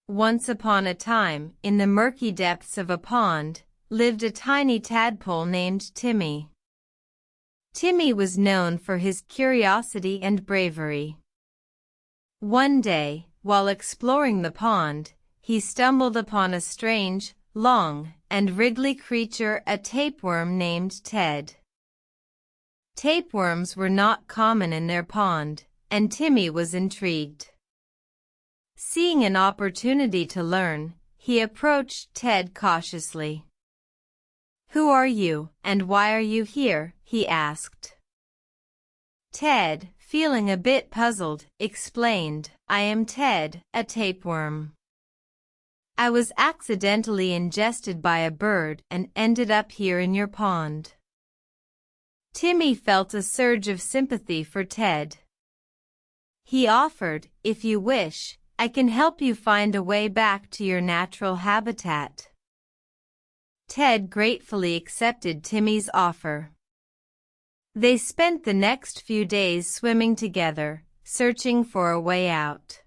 Once upon a time, in the murky depths of a pond, lived a tiny tadpole named Timmy. Timmy was known for his curiosity and bravery. One day, while exploring the pond, he stumbled upon a strange, long, and wriggly creature, a tapeworm named Ted. Tapeworms were not common in their pond, and Timmy was intrigued. Seeing an opportunity to learn, he approached Ted cautiously. "Who are you, and why are you here?" he asked. Ted, feeling a bit puzzled, explained, "I am Ted, a tapeworm. I was accidentally ingested by a bird and ended up here in your pond." Timmy felt a surge of sympathy for Ted. He offered, "If you wish, I can help you find a way back to your natural habitat." Ted gratefully accepted Timmy's offer. They spent the next few days swimming together, searching for a way out.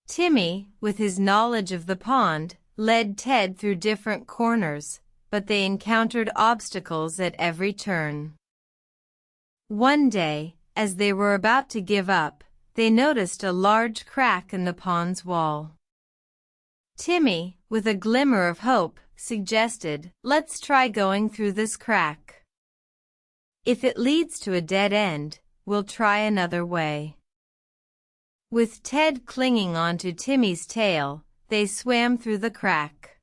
Timmy, with his knowledge of the pond, led Ted through different corners, but they encountered obstacles at every turn. One day, as they were about to give up, they noticed a large crack in the pond's wall. Timmy, with a glimmer of hope, suggested, "Let's try going through this crack. If it leads to a dead end, we'll try another way." With Ted clinging onto Timmy's tail, they swam through the crack.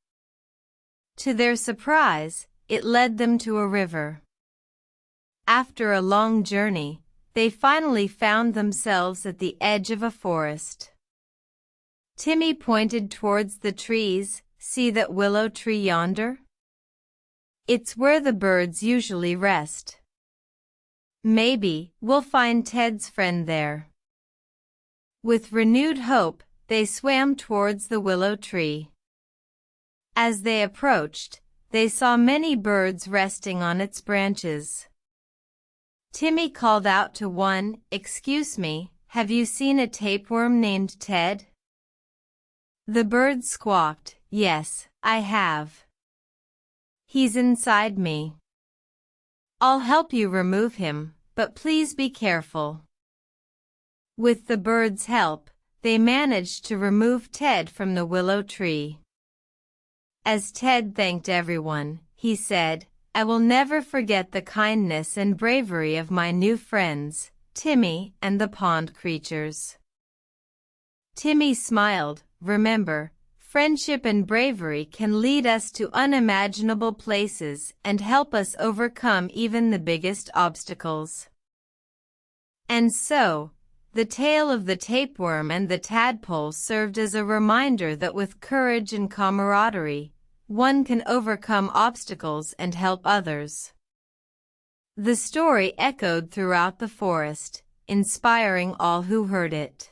To their surprise, it led them to a river. After a long journey, they finally found themselves at the edge of a forest. Timmy pointed towards the trees. "See that willow tree yonder? It's where the birds usually rest. Maybe we'll find Ted's friend there." With renewed hope, they swam towards the willow tree. As they approached, they saw many birds resting on its branches. Timmy called out to one, "Excuse me, have you seen a tapeworm named Ted?" The bird squawked, "Yes, I have. He's inside me. I'll help you remove him, but please be careful." With the bird's help, they managed to remove Ted from the willow tree. As Ted thanked everyone, he said, "I will never forget the kindness and bravery of my new friends, Timmy and the pond creatures." Timmy smiled. "Remember, friendship and bravery can lead us to unimaginable places and help us overcome even the biggest obstacles." And so, the tale of the tapeworm and the tadpole served as a reminder that with courage and camaraderie, one can overcome obstacles and help others. The story echoed throughout the forest, inspiring all who heard it.